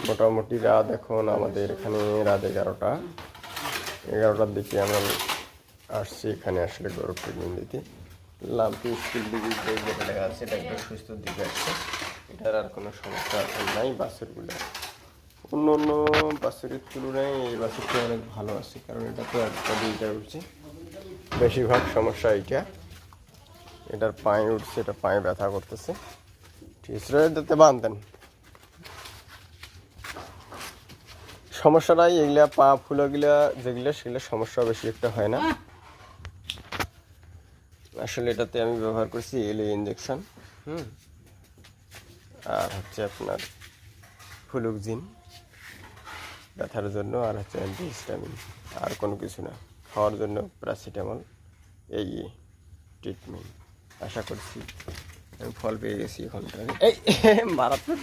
মোটামুটি রাত এখন আমাদের এখানে রাত 11টার দিকে আমরা আসছি এখানে আসলে গরু ট্রিটমেন্ট দিতে। লাম্পি স্কিল ডিজিজ যেটা লেখা আছে এটা একদম সুস্থ দিকে আসছে, এটার আর কোনো সমস্যা নাই। বাছুরগুলো অন্য অন্য বাছুরের তুলনায় এই বাছুরটা অনেক ভালো আছে, কারণ এটা তো একটা দুইটা উঠছে। বেশিরভাগ সমস্যা এইটা, এটার পায়ে উঠছে, এটা পায়ে ব্যথা করতেছে। ঠিক আছে, এটাতে বাঁধতেন সমস্যা নাই। এগুলা পা ফুলাগুলা যেগুলো সেগুলো সমস্যা বেশি একটা হয় না। আসলে এটাতে আমি ব্যবহার করছি এলএ ইঞ্জেকশন, আর হচ্ছে আপনার ফ্লুক্সিন ব্যথার জন্য, আর হচ্ছে অ্যান্টিহিস্টামিন, আর কোনো কিছু না। খাওয়ার জন্য প্যারাসিটামল, এই ট্রিটমেন্ট। আশা করছি আমি ফল পেয়ে গেছি এখন। এই মারাত্মক